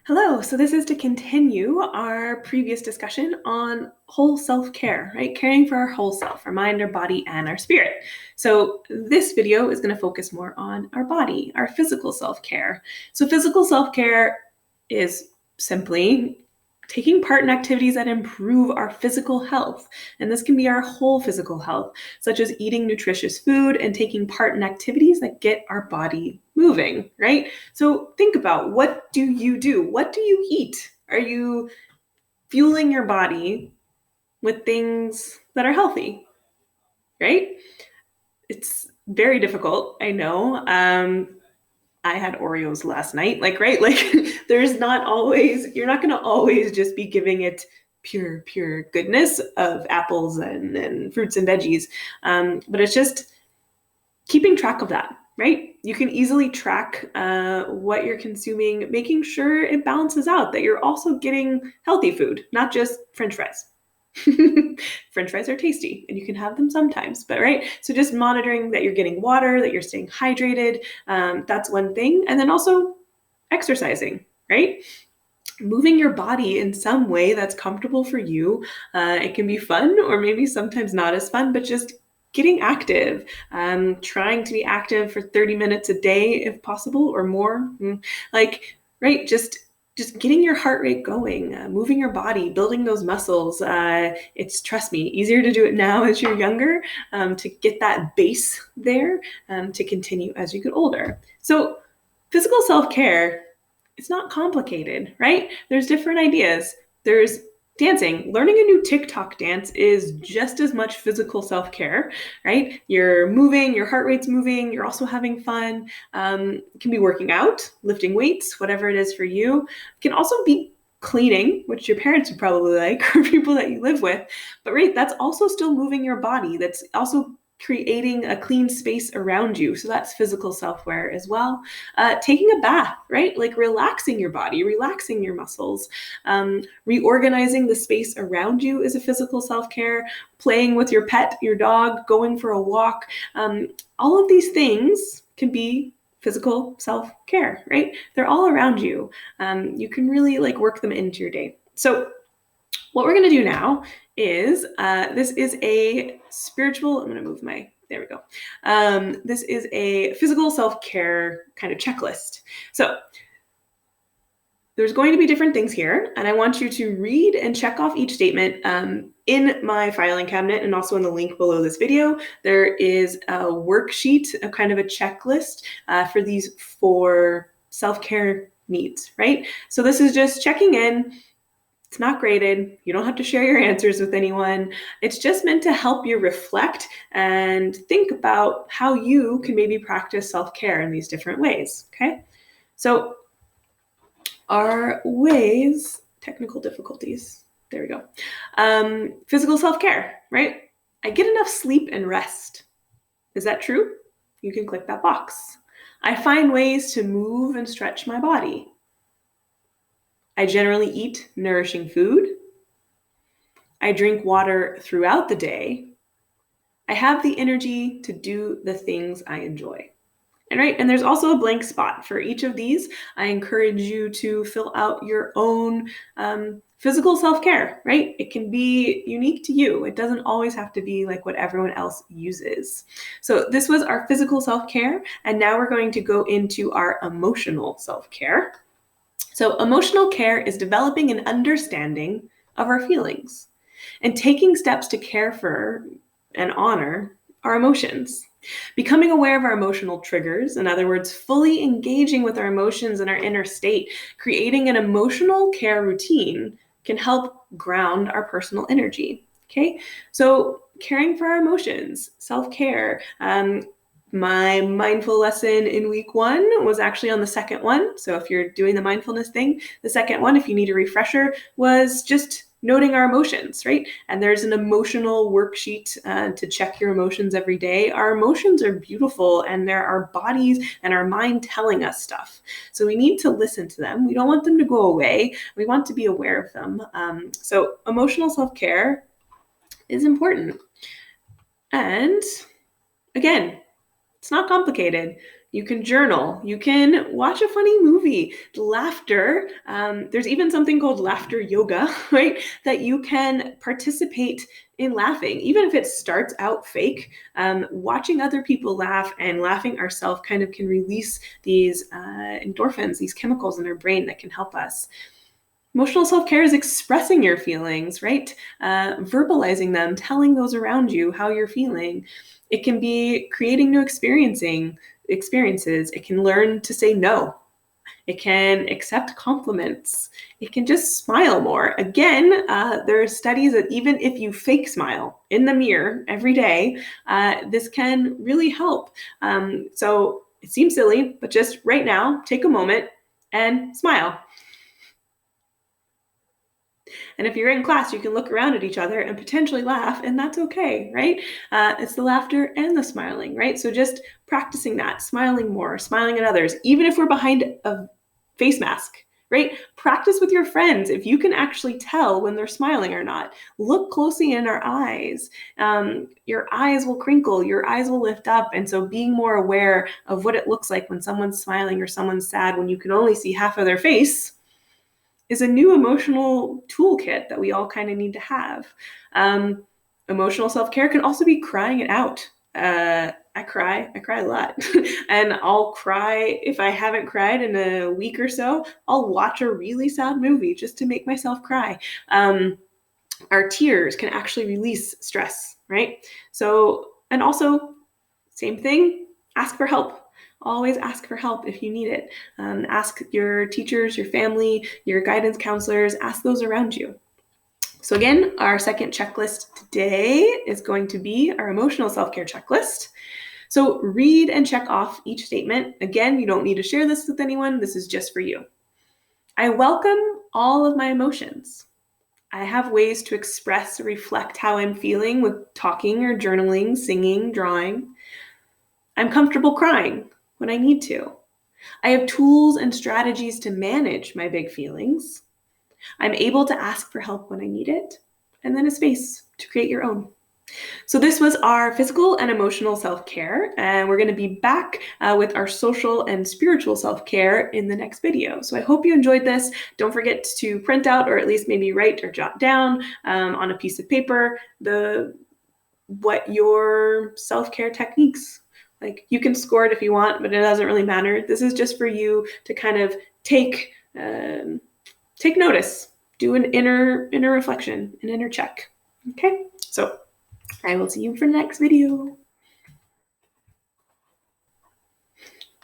Hello. So this is to continue our previous discussion on whole self-care, right? Caring for our whole self, our mind, our body, and our spirit. So this video is going to focus more on our body, our physical self-care. So physical self-care is simply taking part in activities that improve our physical health. And this can be our whole physical health, such as eating nutritious food and taking part in activities that get our body moving, right? So think about, what do you do? What do you eat? Are you fueling your body with things that are healthy, right? It's very difficult, I know. I had Oreos last night, right? There's not always, you're not going to always just be giving it pure goodness of apples and fruits and veggies. But it's just keeping track of that, right? You can easily track what you're consuming, making sure it balances out, that you're also getting healthy food, not just French fries. French fries are tasty and you can have them sometimes, but right? So just monitoring that you're getting water, that you're staying hydrated, that's one thing. And then also exercising, right? Moving your body in some way that's comfortable for you. It can be fun or maybe sometimes not as fun, but just getting active, trying to be active for 30 minutes a day if possible or more. Right? Just getting your heart rate going, moving your body, building those muscles. It's, trust me, easier to do it now as you're younger, to get that base there, to continue as you get older. So physical self-care, it's not complicated, right? There's different ideas. There's dancing. Learning a new TikTok dance is just as much physical self-care, right? You're moving, your heart rate's moving, you're also having fun. It can be working out, lifting weights, whatever it is for you. It can also be cleaning, which your parents would probably like, or people that you live with. But right, that's also still moving your body. That's also creating a clean space around you. So that's physical self-care as well. Taking a bath, right? Like relaxing your body, relaxing your muscles, reorganizing the space around you is a physical self-care. Playing with your pet, your dog, going for a walk. All of these things can be physical self-care, right? They're all around you. You can really work them into your day. So what we're going to do now is, this is a spiritual, I'm going to move my, there we go. This is a physical self-care kind of checklist. So there's going to be different things here, and I want you to read and check off each statement. In my filing cabinet and also in the link below this video, there is a worksheet, a kind of a checklist for these 4 self-care needs, right? So this is just checking in. It's not graded. You don't have to share your answers with anyone. It's just meant to help you reflect and think about how you can maybe practice self-care in these different ways, okay? So our ways, technical difficulties, there we go. Physical self-care, right? I get enough sleep and rest. Is that true? You can click that box. I find ways to move and stretch my body. I generally eat nourishing food. I drink water throughout the day. I have the energy to do the things I enjoy. And there's also a blank spot for each of these. I encourage you to fill out your own physical self-care, right? It can be unique to you. It doesn't always have to be like what everyone else uses. So this was our physical self-care, and now we're going to go into our emotional self-care. So emotional care is developing an understanding of our feelings and taking steps to care for and honor our emotions. Becoming aware of our emotional triggers, in other words, fully engaging with our emotions and our inner state, creating an emotional care routine can help ground our personal energy. Okay, so caring for our emotions, self-care. My mindful lesson in week 1 was actually on the second one. So if you're doing the mindfulness thing, the second one, if you need a refresher, was just noting our emotions, right? And there's an emotional worksheet to check your emotions every day. Our emotions are beautiful, and they're our bodies and our mind telling us stuff. So we need to listen to them. We don't want them to go away. We want to be aware of them. So emotional self-care is important. And again, it's not complicated. You can journal. You can watch a funny movie. Laughter. There's even something called laughter yoga, right? That you can participate in laughing, even if it starts out fake. Watching other people laugh and laughing ourselves kind of can release these endorphins, these chemicals in our brain that can help us. Emotional self-care is expressing your feelings, right? Verbalizing them, telling those around you how you're feeling. It can be creating new experiences. It can learn to say no. It can accept compliments. It can just smile more. Again, there are studies that even if you fake smile in the mirror every day, this can really help. So it seems silly, but just right now, take a moment and smile. And if you're in class, you can look around at each other and potentially laugh, and that's okay, right? It's the laughter and the smiling, right? So just practicing that, smiling more, smiling at others, even if we're behind a face mask, right? Practice with your friends if you can actually tell when they're smiling or not. Look closely in our eyes. Your eyes will crinkle, your eyes will lift up. And so being more aware of what it looks like when someone's smiling or someone's sad when you can only see half of their face is a new emotional toolkit that we all kind of need to have. Emotional self-care can also be crying it out. I cry a lot. And I'll cry if I haven't cried in a week or so. I'll watch a really sad movie just to make myself cry. Our tears can actually release stress, right? So, and also, same thing, ask for help. Always ask for help if you need it. Ask your teachers, your family, your guidance counselors, ask those around you. So again, our second checklist today is going to be our emotional self-care checklist. So read and check off each statement. Again, you don't need to share this with anyone. This is just for you. I welcome all of my emotions. I have ways to express or reflect how I'm feeling with talking or journaling, singing, drawing. I'm comfortable crying when I need to. I have tools and strategies to manage my big feelings. I'm able to ask for help when I need it, and then a space to create your own. So this was our physical and emotional self-care, and we're going to be back with our social and spiritual self-care in the next video. So I hope you enjoyed this. Don't forget to print out, or at least maybe write or jot down on a piece of paper what your self-care techniques. Like, you can score it if you want, but it doesn't really matter. This is just for you to kind of take notice, do an inner reflection, an inner check. Okay, so I will see you for the next video.